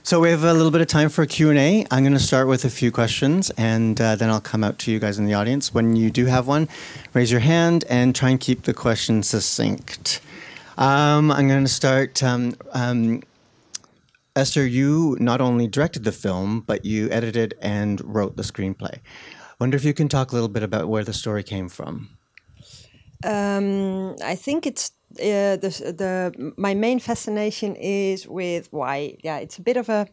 So we have a little bit of time for Q&A. I'm going to start with a few questions, and then I'll come out to you guys in the audience. When you do have one, raise your hand and try and keep the question succinct. I'm going to start. Esther, you not only directed the film, but you edited and wrote the screenplay. Wonder if you can talk a little bit about where the story came from. I think it's my main fascination is with why. Yeah, it's a bit of a.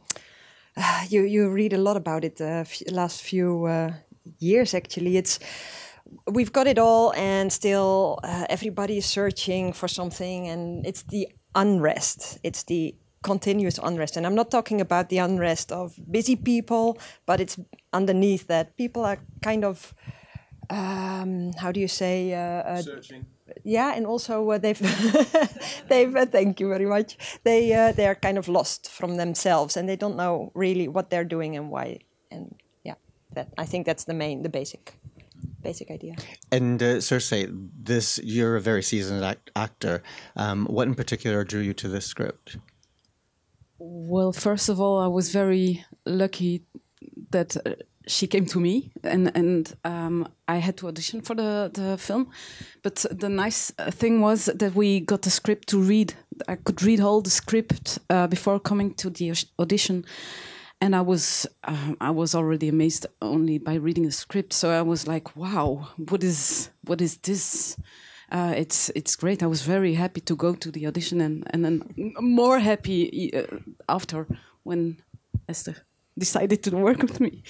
You read a lot about it last few years. Actually, we've got it all, and still everybody is searching for something, and it's the unrest. It's the continuous unrest, and I'm not talking about the unrest of busy people, but it's underneath that. People are kind of. How do you say? Searching. Yeah, and also they've thank you very much. They are kind of lost from themselves, and they don't know really what they're doing and why. And yeah, I think that's the basic idea. And Cersei, you're a very seasoned actor. What in particular drew you to this script? Well, first of all, I was very lucky that she came to me, and I had to audition for the film. But the nice thing was that we got the script to read. I could read all the script before coming to the audition, and I was already amazed only by reading the script. So I was like, wow, what is this? It's great. I was very happy to go to the audition, and then more happy after when Esther decided to work with me.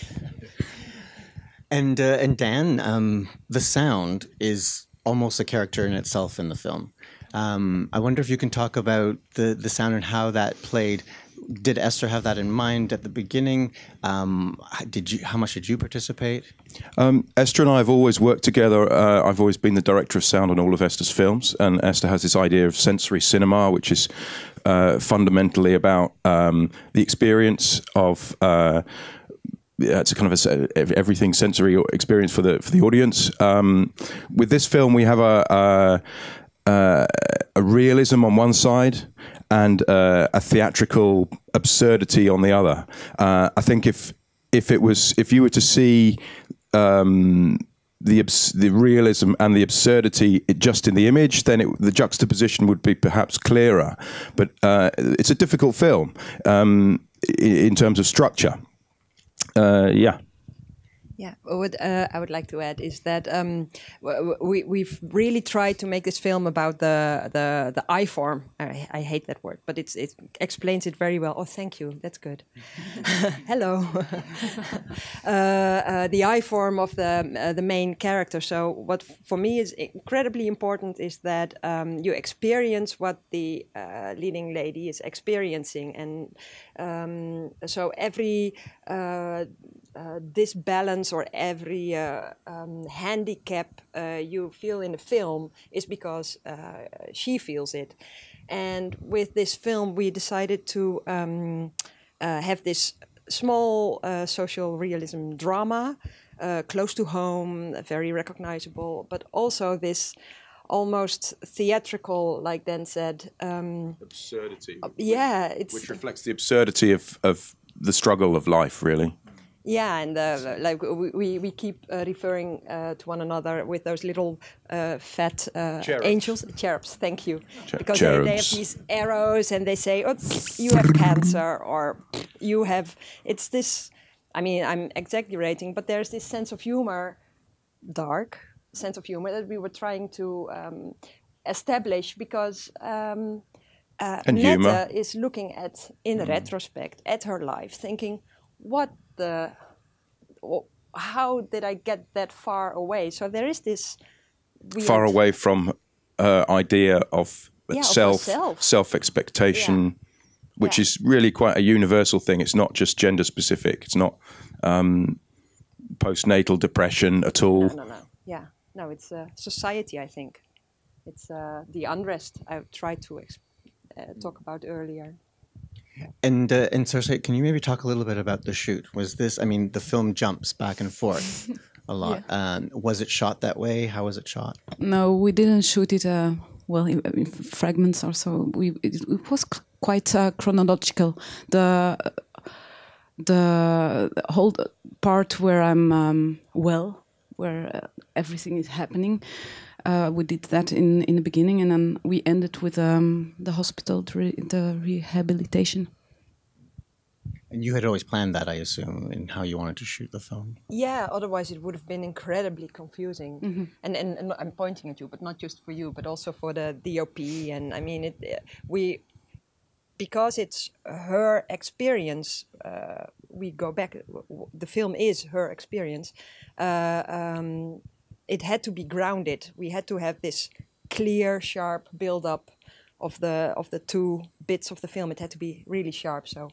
And Dan, the sound is almost a character in itself in the film. I wonder if you can talk about the sound and how that played. Did Esther have that in mind at the beginning? How much did you participate? Esther and I have always worked together. I've always been the director of sound on all of Esther's films, and Esther has this idea of sensory cinema, which is fundamentally about the experience of. It's a kind of everything sensory experience for the audience. With this film, we have a realism on one side and a theatrical absurdity on the other. I think if you were to see the realism and the absurdity just in the image, then the juxtaposition would be perhaps clearer. But it's a difficult film in terms of structure. Yeah. Yeah, what I would like to add is that we've really tried to make this film about the I form. I hate that word, but it explains it very well. Oh, thank you. That's good. Hello. The I form of the main character. So what for me is incredibly important is that you experience what the leading lady is experiencing, and so every disbalance or every handicap you feel in the film is because she feels it. And with this film, we decided to have this small social realism drama, close to home, very recognizable, but also this almost theatrical, like Dan said. Absurdity. Yeah. Which reflects the absurdity of the struggle of life, really. Yeah, and like we keep referring to one another with those little fat angels, cherubs. Thank you, because they have these arrows, and they say, "Oh, you have cancer," or "You have." It's this. I mean, I'm exaggerating, but there's this sense of humor, dark sense of humor that we were trying to establish, because Mette is looking at, in retrospect, at her life, thinking, how did I get that far away? So there is this far away from her idea of self-expectation, which is really quite a universal thing. It's not just gender specific. It's not postnatal depression at all. No. Yeah, no, it's society, I think. It's the unrest I tried to talk about earlier. And Cersei, can you maybe talk a little bit about the shoot? Was this, I mean, the film jumps back and forth a lot. Yeah. Was it shot that way? How was it shot? No, we didn't shoot it, well, in fragments or so. It was quite chronological. the whole part where I'm well, where everything is happening. We did that in the beginning, and then we ended with the hospital, the rehabilitation. And you had always planned that, I assume, in how you wanted to shoot the film. Yeah, otherwise it would have been incredibly confusing. Mm-hmm. And I'm pointing at you, but not just for you, but also for the DOP. And I mean, because it's her experience, we go back, the film is her experience, it had to be grounded. We had to have this clear, sharp build-up of the two bits of the film. It had to be really sharp, so...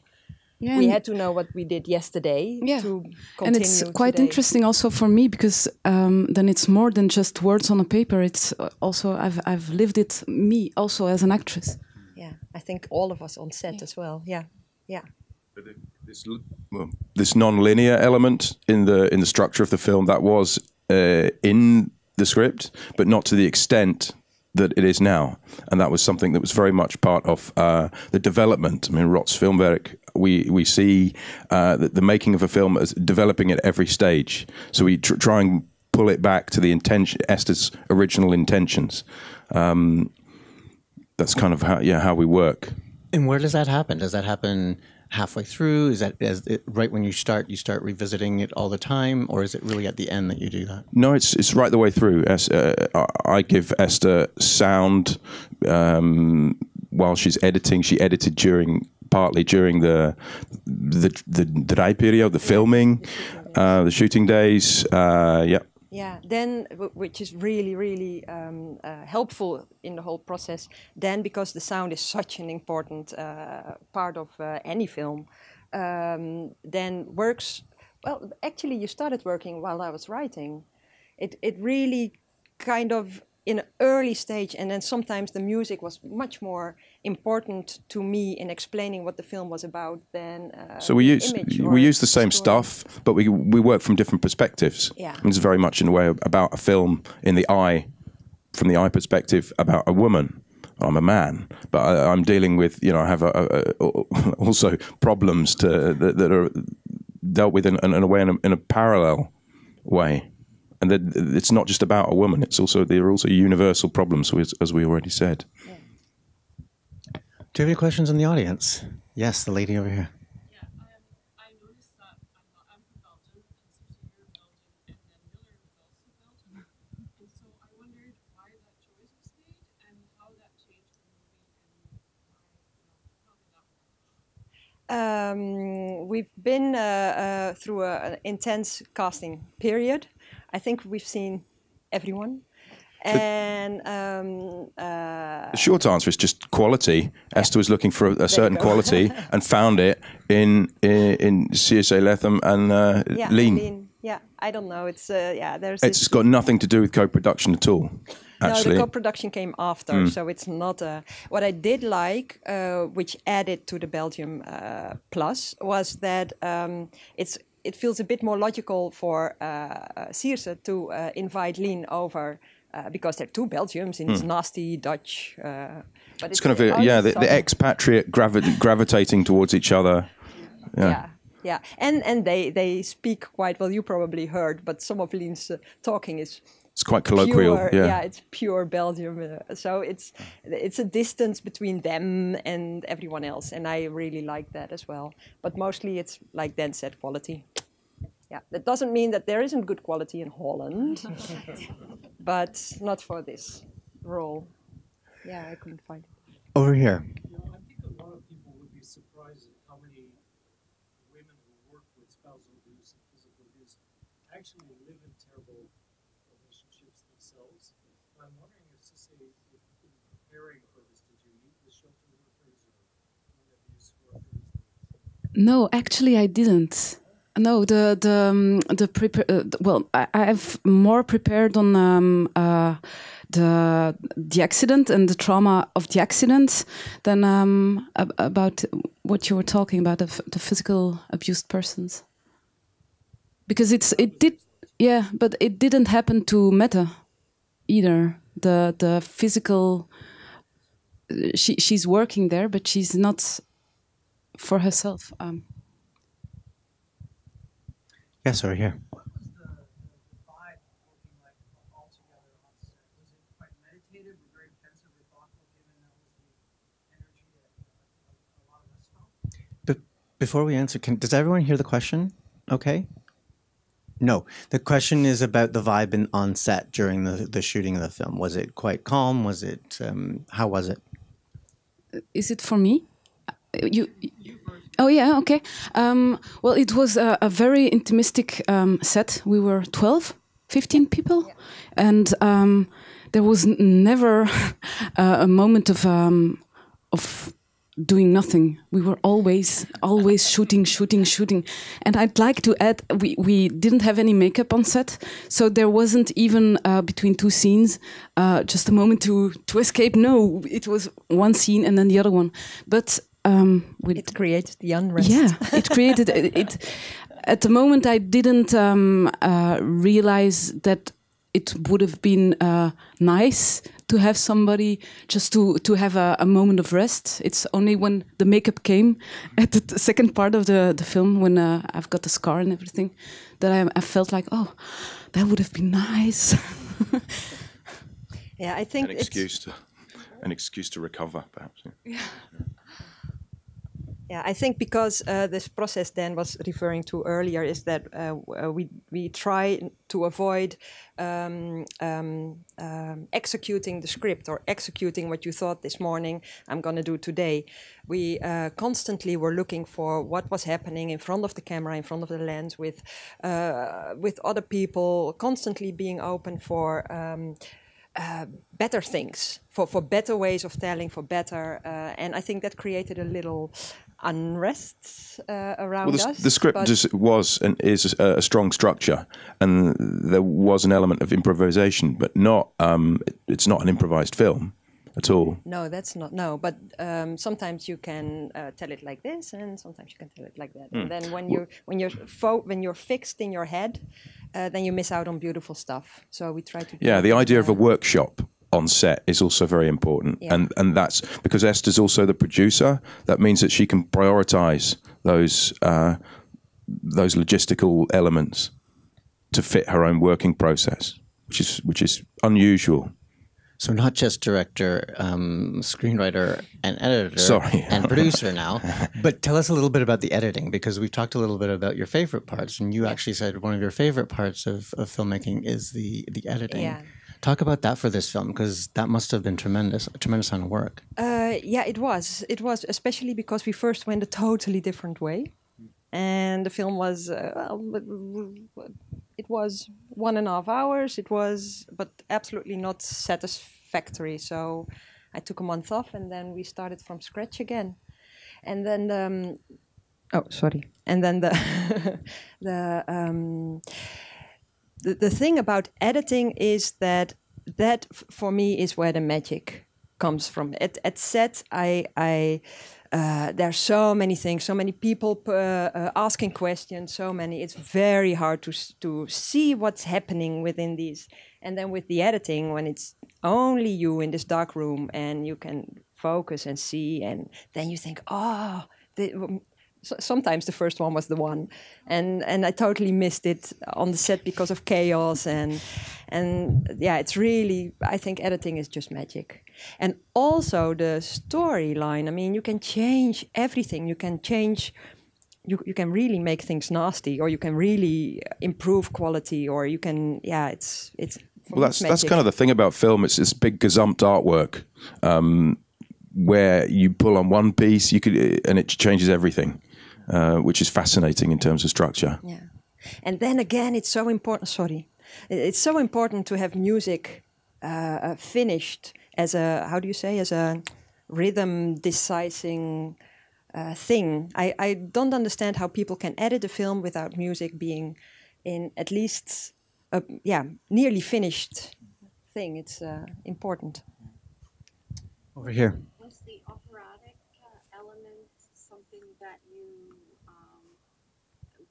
Yeah, we had to know what we did yesterday to continue and it's quite today. Interesting also for me because then it's more than just words on a paper. It's also I've lived it me also as an actress. Yeah, I think all of us on set as well. Yeah. But this non-linear element in the structure of the film, that was in the script, but not to the extent that it is now, and that was something that was very much part of the development. I mean, Rots Filmwerk, we see the making of a film as developing at every stage. So we try and pull it back to the intention, Esther's original intentions. That's kind of how we work. And where does that happen? Does that happen halfway through? Is that right when you start revisiting it all the time, or is it really at the end that you do that? No, it's right the way through. I give Esther sound while she's editing. She edited partly during the dry period, the filming, the shooting days. Yeah, then, which is really, really helpful in the whole process, then because the sound is such an important part of any film, then works, well, actually you started working while I was writing. It really kind of, in an early stage, and then sometimes the music was much more important to me in explaining what the film was about than so we use the same stuff, but we work from different perspectives. Yeah, it's very much in a way about a film in the eye, from the eye perspective, about a woman. I'm a man, but I'm dealing with, I have also problems that are dealt with in a way, in a parallel way. And that it's not just about a woman; there are also universal problems, as we already said. Yeah. Do you have any questions in the audience? Yes, the lady over here. Yeah, I noticed that I'm from Belgium, and Susie, you're Belgian, and then Miller was also Belgian. And so I wondered why that choice was made and how that changed the movie and how did that work? We've been through an intense casting period. I think we've seen everyone. And the short answer is just quality. Esther was looking for a certain quality and found it in CSA Latham and Lean. Yeah, I don't know. It's got nothing to do with co-production at all. Actually. No, the co-production came after, so it's not what I did like, which added to the Belgium plus, was that it feels a bit more logical for Sierse to invite Lean over because they're two Belgians in this nasty Dutch. But it's kind of the expatriate gravitating towards each other. Yeah, and they speak quite well. You probably heard, but some of Lean's talking is. It's quite colloquial. Pure, it's pure Belgium. So it's a distance between them and everyone else, and I really like that as well. But mostly it's, like Dan said, quality. Yeah, that doesn't mean that there isn't good quality in Holland, but not for this role. Yeah, I couldn't find it. Over here. I think a lot of people would be surprised at how many women who work with spousal abuse and physical abuse actually live in terrible relationships themselves. But I'm wondering if in preparing for this, did you meet the shelter workers or abuse workers? No, actually, I didn't. No, I've more prepared on the accident and the trauma of the accident than about what you were talking about, the physical abused persons. Because but it didn't happen to Mette either. The physical, she's working there, but she's not for herself. Yes, over here. What was the vibe looking like all together on set? Was it quite meditative or very pensive or thoughtful, given that was the energy at a lot of restaurants? But before we answer, does everyone hear the question? Okay. No, the question is about the vibe on set during the shooting of the film. Was it quite calm? Was it how was it? Is it for me? You Oh yeah, okay. Well, it was a very intimistic set. We were 12, 15 people, and there was never a moment of doing nothing. We were always shooting. And I'd like to add, we didn't have any makeup on set, so there wasn't even between two scenes just a moment to escape. No, it was one scene and then the other one. But it created the unrest. Yeah, it created it. At the moment, I didn't realize that it would have been nice to have somebody just to have a moment of rest. It's only when the makeup came at the second part of the film, when I've got the scar and everything, that I felt like, oh, that would have been nice. Yeah, I think an excuse to recover, perhaps. Yeah. Yeah, I think because this process Dan was referring to earlier is that we try to avoid executing the script or executing what you thought this morning I'm going to do today. We constantly were looking for what was happening in front of the camera, in front of the lens, with other people, constantly being open for better things, for better ways of telling, for better, and I think that created a little unrest around us. The script was and is a strong structure, and there was an element of improvisation, but not. It's not an improvised film at all. No, that's not. No, but sometimes you can tell it like this, and sometimes you can tell it like that. And then when you're fixed in your head, then you miss out on beautiful stuff. So we try to. Yeah, the idea of a workshop on set is also very important, and that's because Esther's also the producer. That means that she can prioritize those logistical elements to fit her own working process, which is unusual. So not just director, screenwriter, and editor, and producer now, but tell us a little bit about the editing, because we've talked a little bit about your favorite parts, and you actually said one of your favorite parts of filmmaking is the editing. Yeah. Talk about that for this film, because that must have been a tremendous amount of work. Yeah, it was. It was, especially because we first went a totally different way. And the film was, it was 1.5 hours. It was, but absolutely not satisfactory. So I took a month off, and then we started from scratch again. And then, And then the thing about editing is that for me is where the magic comes from. At set, there are so many things, so many people asking questions, so many. It's very hard to see what's happening within these. And then with the editing, when it's only you in this dark room and you can focus and see, and then you think, sometimes the first one was the one, and I totally missed it on the set because of chaos and yeah, it's really, I think editing is just magic. And also the storyline. I mean, you can change everything. You can change. You can really make things nasty, or you can really improve quality, or you can. Yeah, it's. Well, that's kind of the thing about film. It's this big gazumped artwork. Where you pull on one piece, and it changes everything, which is fascinating in terms of structure. Yeah, and then again, it's so important. Sorry, it's so important to have music finished as a rhythm decising thing. I don't understand how people can edit a film without music being in at least nearly finished thing. It's important. Over here. Was the operatic element something that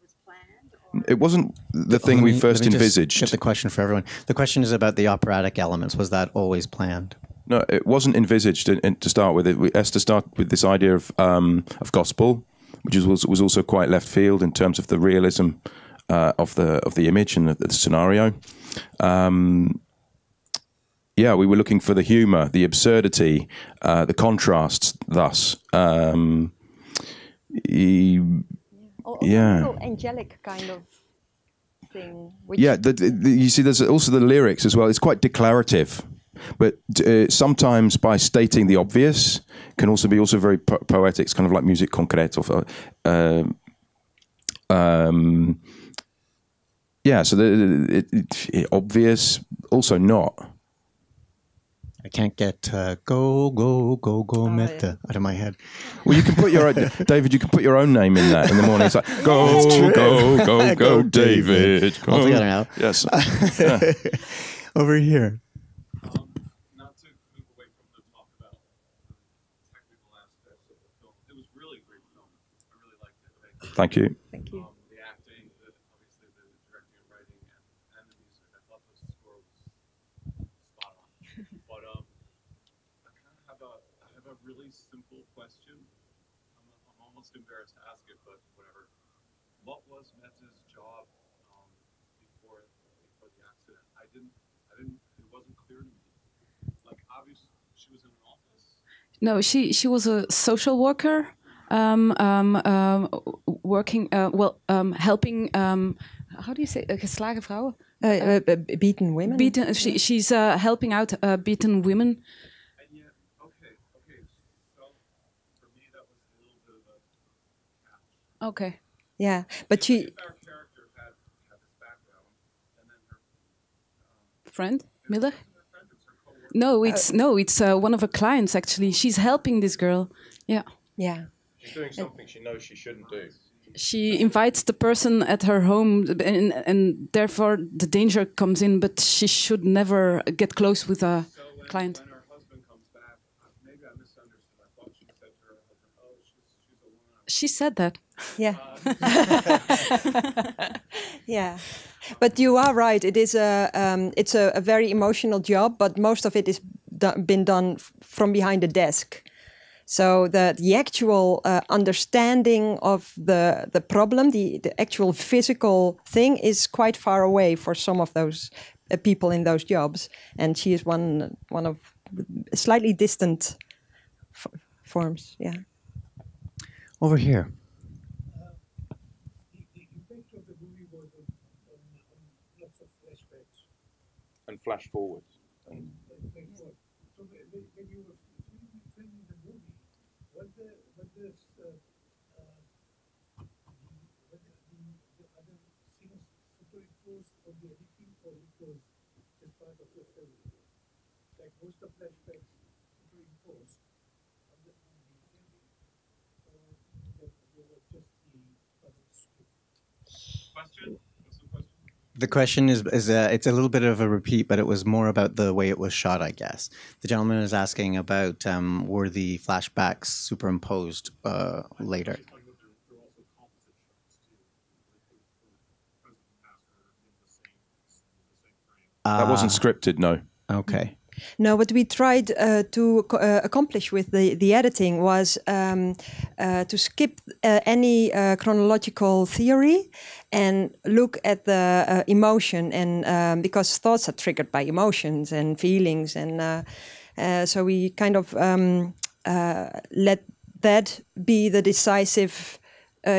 was planned? Or? It wasn't the thing we first envisaged. Get the question for everyone. The question is about the operatic elements. Was that always planned? No, it wasn't envisaged to start with. Esther started with this idea of gospel, which was also quite left field in terms of the realism of the image and the scenario. Yeah, we were looking for the humour, the absurdity, the contrasts. Thus, also angelic kind of thing. Which yeah, you see, there's also the lyrics as well. It's quite declarative, but sometimes by stating the obvious can also be very poetic. It's kind of like music concrète. Yeah, so obvious, also not. I can't get go, go, go, go, Mette out of my head. Well, you can put your own, David, you can put your own name in that in the morning. It's like, go, go, go, go, David. Go. All together now. Yes. Yeah. Over here. Not to move away from the talk about technical aspects of the film. It was really a great film. I really liked it. Thank you. Thank you. The acting, obviously the directing and writing, and the music. I thought the score was spot on. But I kind of have a really simple question. I'm almost embarrassed to ask it, but whatever. What was Mette's job before the accident? It wasn't clear to me. Like, obviously, she was in an office. No, she was a social worker, working, helping. How do you say geslagen vrouwen? Beaten women. Beaten. She's helping out beaten women. And yet, okay. So for me, that was a little bit of a catch. Okay. Yeah, but she. If our character had this background, and then her Friend Miller. her friend is her coworker. It's one of her clients actually. She's helping this girl. Yeah. Yeah. She's doing something she knows she shouldn't do. She invites the person at her home, and therefore the danger comes in. But she should never get close with a So client. when her husband comes back, maybe I misunderstood. I thought she said to her husband, "Oh, she's a woman." She said that. Yeah. Yeah, but you are right. It is it's a very emotional job, but most of it is been done from behind the desk. So the actual understanding of the problem, the actual physical thing, is quite far away for some of those people in those jobs, and she is one of slightly distant forms. Yeah. Over here. The impact of the movie was on lots of flashbacks. And flash forwards. So when you were filming the movie, was the other scenes superimposed on the editing, or it was just part of the film? Like, was the flashbacks superimposed on the movie filming, or that they were just the part of the script? Question? What's the question? The question is it's a little bit of a repeat, but it was more about the way it was shot, I guess. The gentleman is asking about were the flashbacks superimposed later? I thought there were also composite shots too. Like the present and past were in the same frame. That wasn't scripted, no. Okay. No, what we tried to accomplish with the editing was to skip any chronological theory and look at the emotion, and because thoughts are triggered by emotions and feelings, and so we kind of let that be the decisive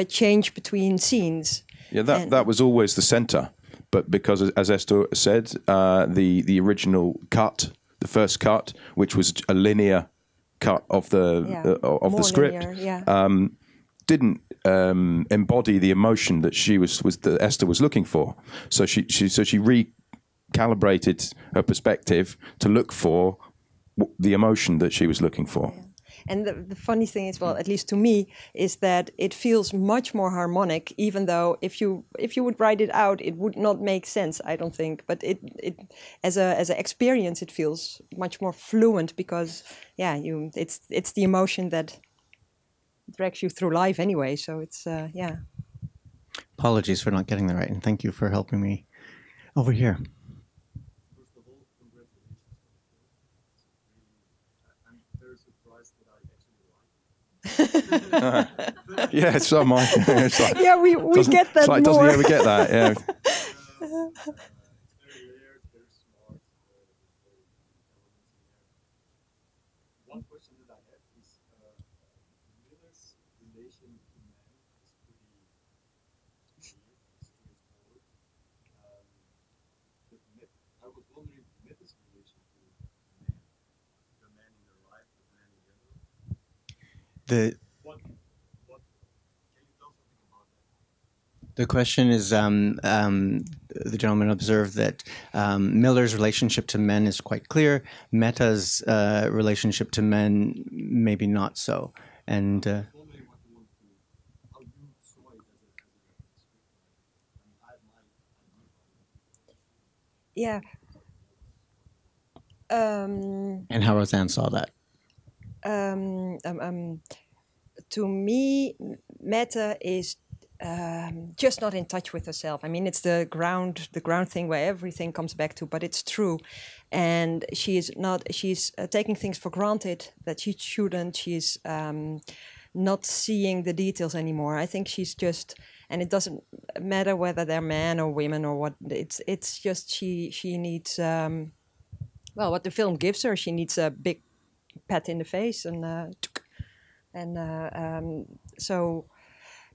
change between scenes. Yeah, that was always the centre. But because, as Esther said, the original cut, the first cut, which was a linear cut of the script, linear, yeah. didn't embody the emotion that that Esther was looking for. So she recalibrated her perspective to look for the emotion that she was looking for. Yeah. And the funny thing is, well, at least to me, is that it feels much more harmonic, even though if you would write it out, it would not make sense, I don't think. But it as an experience, it feels much more fluent because, yeah, it's the emotion that drags you through life anyway. So it's yeah. Apologies for not getting that right, and thank you for helping me. Over here. First of all, congratulations. I'm very surprised that I actually liked it. Yeah, it's on my. It's like, Yeah, we get that it's like, more. yeah, we get that. Yeah. One question that I have is Miller's relation to men is pretty clear, it's straightforward. But I was wondering Mette's relation to men, the men in her life, the men in general. What can you tell something about that? The question is, the gentleman observed that Miller's relationship to men is quite clear. Mette's relationship to men, maybe not so. And I was wondering what you want to, how you saw it as a scriptwriter. I mean, Yeah. and how Roseanne saw that. To me, Mette is just not in touch with herself. I mean, it's the ground thing where everything comes back to, but it's true. And she's taking things for granted that she shouldn't. She's not seeing the details anymore. I think she's just, and it doesn't matter whether they're men or women or what, it's just she needs, well, what the film gives her, she needs a big pat in the face so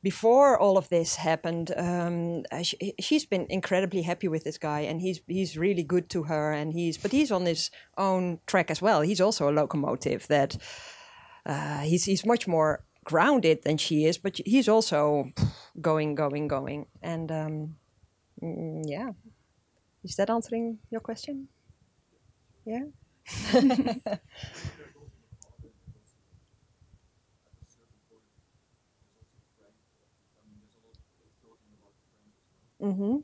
before all of this happened, she's been incredibly happy with this guy, and he's really good to her, and but he's on his own track as well. He's also a locomotive that he's much more grounded than she is, but he's also going, and yeah. Is that answering your question? Yeah. Mm-hmm.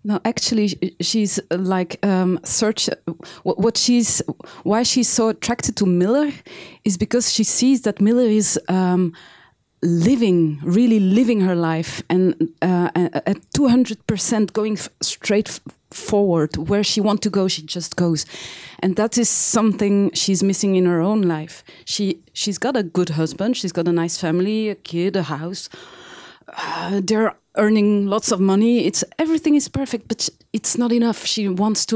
No, actually, she's like why she's so attracted to Miller is because she sees that Miller is really living her life and at 200% going straight forward. Where she wants to go, she just goes, and that is something she's missing in her own life. She's got a good husband, she's got a nice family, a kid, a house. They're earning lots of money. Everything is perfect, but it's not enough. She wants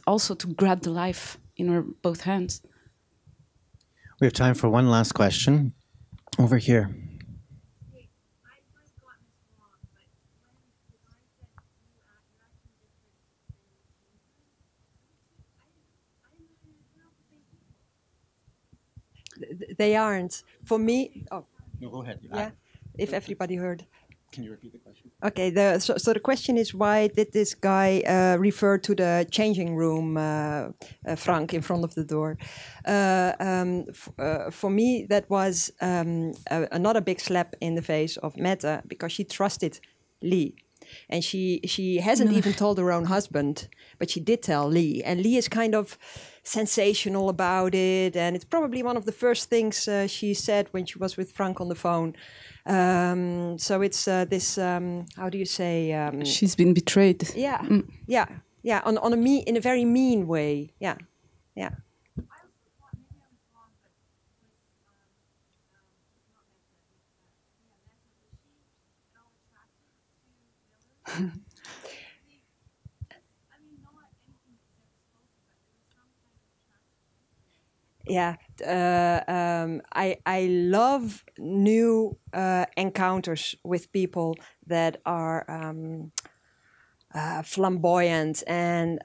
also to grab the life in her both hands. We have time for one last question. Over here. They aren't. For me... Oh. No, go ahead. Yeah, if everybody heard. Can you repeat the question? Okay, so the question is, why did this guy refer to the changing room, Frank, in front of the door? For me, that was another big slap in the face of Mette, because she trusted Lee. And she hasn't even told her own husband, but she did tell Lee. And Lee is kind of sensational about it. And it's probably one of the first things she said when she was with Frank on the phone. So it's this, how do you say? She's been betrayed. Yeah, yeah. In a very mean way. Yeah. Yeah, I love new encounters with people that are flamboyant and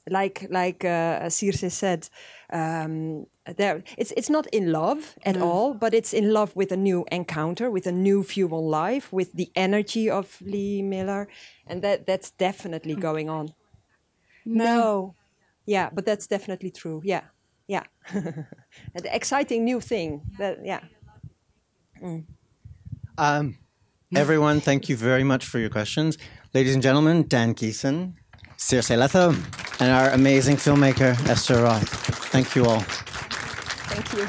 like Circe said, it's not in love at all, but it's in love with a new encounter, with a new view on life, with the energy of Lee Miller, and that's definitely going on. No. Yeah, but that's definitely true. Yeah. An exciting new thing. Everyone, thank you very much for your questions. Ladies and gentlemen, Dan Geeson, Circe Letho, and our amazing filmmaker, Esther Rots. Thank you all. Thank you.